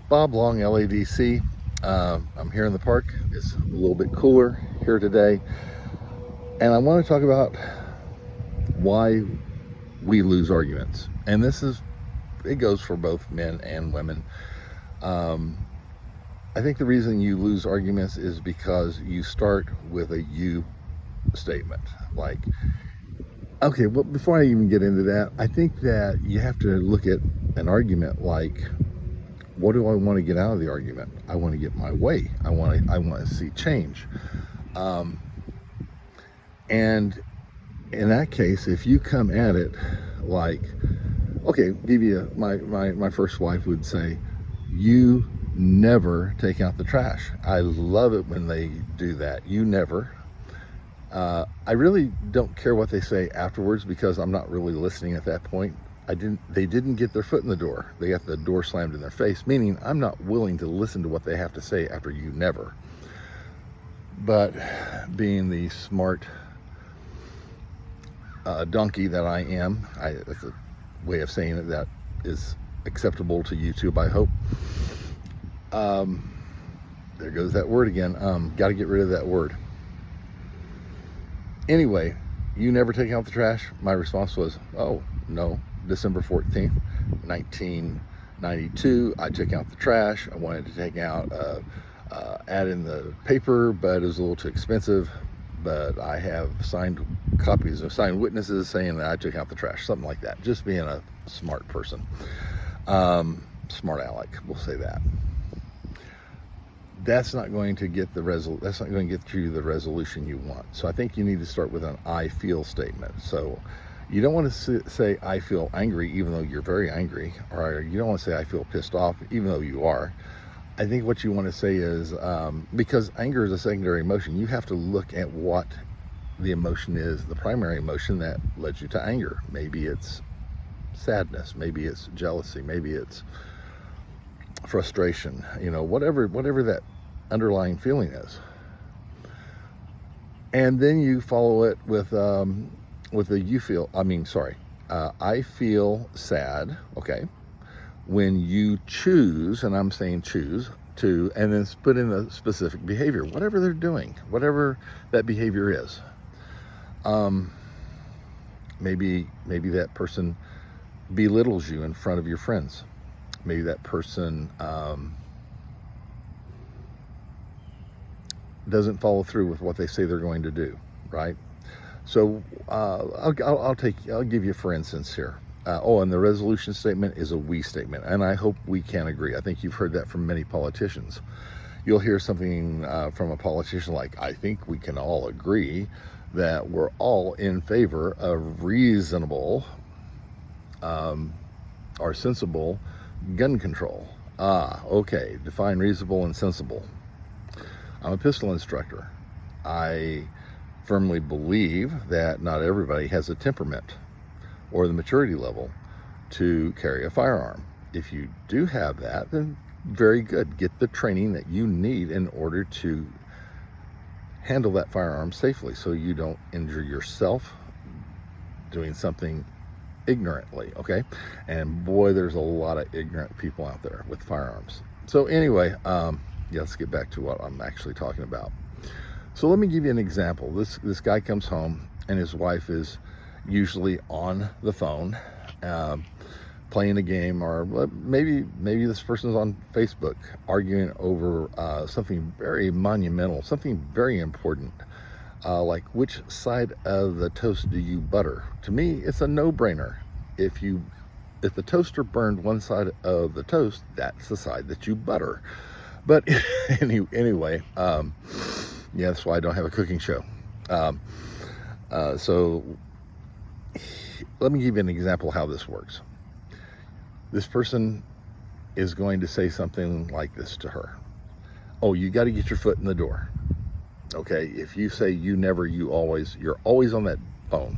Bob Long, LADC. I'm here in the park. It's a little bit cooler here today. And I want to talk about why we lose arguments. And it goes for both men and women. I think the reason you lose arguments is because you start with a you statement. Like, okay, well, before I even get into that, I think that you have to look at an argument like, what do I want to get out of the argument? I want to get my way. I want to see change. And in that case, if you come at it like, okay, my first wife would say, you never take out the trash. I love it when they do that. You never. I really don't care what they say afterwards because I'm not really listening at that point. They didn't get their foot in the door. They got the door slammed in their face, meaning I'm not willing to listen to what they have to say after you never. But being the smart donkey that I am, that's a way of saying it that is acceptable to YouTube, I hope. There goes that word again. Got to get rid of that word. Anyway, you never take out the trash? My response was, oh, no. December 14th, 1992, I took out the trash. I wanted to take out, add in the paper, but it was a little too expensive. But I have signed copies of signed witnesses saying that I took out the trash, something like that. Just being a smart person. Smart aleck, we'll say that. That's not going to get that's not going to get you the resolution you want. So I think you need to start with an I feel statement. So you don't want to say I feel angry even though you're very angry, or you don't want to say I feel pissed off even though you are. I think what you want to say is, because anger is a secondary emotion, you have to look at what the emotion is, the primary emotion that led you to anger. Maybe it's sadness, maybe it's jealousy, maybe it's frustration, whatever that underlying feeling is. And then you follow it with I feel sad, okay, when you choose, and I'm saying choose to, and then put in a specific behavior, whatever they're doing, whatever that behavior is. Maybe that person belittles you in front of your friends. Maybe that person doesn't follow through with what they say they're going to do, right? So I'll give you for instance here. And the resolution statement is a we statement, and I hope we can agree. I think you've heard that from many politicians. You'll hear something from a politician like, I think we can all agree that we're all in favor of reasonable or sensible gun control. Okay, define reasonable and sensible. I'm a pistol instructor. I firmly believe that not everybody has a temperament or the maturity level to carry a firearm. If you do have that, then very good. Get the training that you need in order to handle that firearm safely so you don't injure yourself doing something ignorantly, okay? And boy, there's a lot of ignorant people out there with firearms. So anyway, let's get back to what I'm actually talking about. So let me give you an example. This guy comes home and his wife is usually on the phone, playing a game, or maybe this person is on Facebook arguing over something very monumental, something very important, like which side of the toast do you butter? To me, it's a no-brainer. If the toaster burned one side of the toast, that's the side that you butter. But anyway, that's why I don't have a cooking show. So let me give you an example of how this works. This person is going to say something like this to her. Oh, you got to get your foot in the door. Okay, if you say you never, you always, you're always on that phone.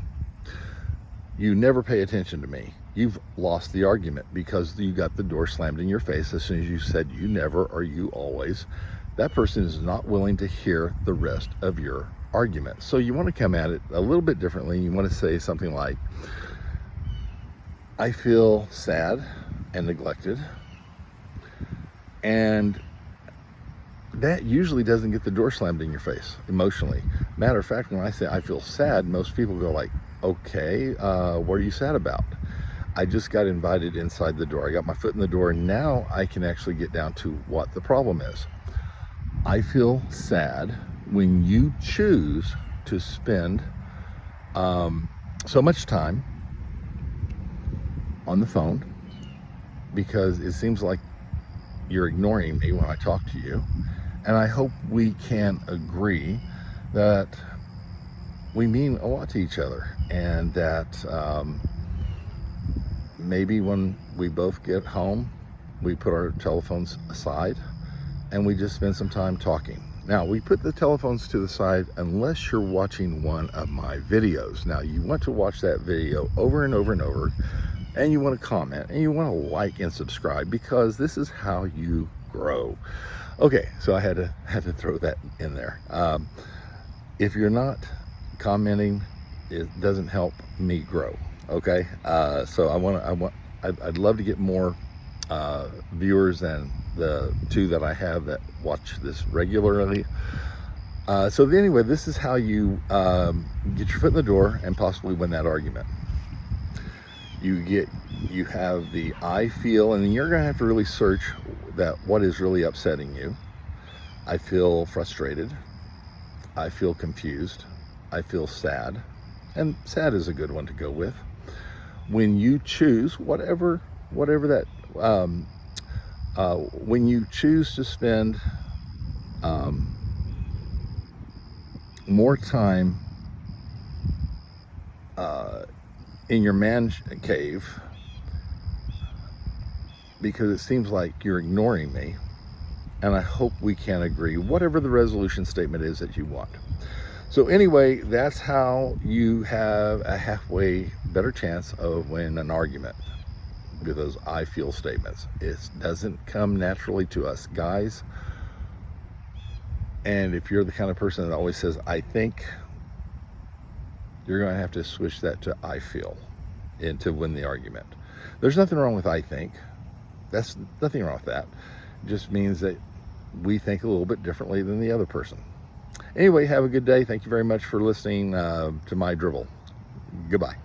You never pay attention to me. You've lost the argument because you got the door slammed in your face as soon as you said you never or you always. That person is not willing to hear the rest of your argument. So you want to come at it a little bit differently. You want to say something like, I feel sad and neglected, And that usually doesn't get the door slammed in your face emotionally. Matter of fact, when I say I feel sad, most people go like, okay, what are you sad about? I just got invited inside the door. I got my foot in the door, and now I can actually get down to what the problem is. I feel sad when you choose to spend so much time on the phone, because it seems like you're ignoring me when I talk to you. And I hope we can agree that we mean a lot to each other, and that maybe when we both get home, we put our telephones aside and we just spend some time talking. Now, we put the telephones to the side unless you're watching one of my videos. Now, you want to watch that video over and over and over, and you want to comment, and you want to like and subscribe, because this is how you grow. Okay, so I had to throw that in there. If you're not commenting, it doesn't help me grow. Okay, so I'd love to get more viewers than the 2 that I have that watch this regularly. So anyway, this is how you get your foot in the door and possibly win that argument. You have the I feel, and you're gonna have to really search that what is really upsetting you. I feel frustrated. I feel confused. I feel sad, and sad is a good one to go with. When you choose whatever that when you choose to spend more time in your man cave, because it seems like you're ignoring me, and I hope we can agree whatever the resolution statement is that you want. So anyway, that's how you have a halfway better chance of winning an argument, with those I feel statements. It doesn't come naturally to us guys. And if you're the kind of person that always says I think, you're going to have to switch that to I feel and to win the argument. There's nothing wrong with I think. That's nothing wrong with that. It just means that we think a little bit differently than the other person. Anyway, have a good day. Thank you very much for listening to my drivel. Goodbye.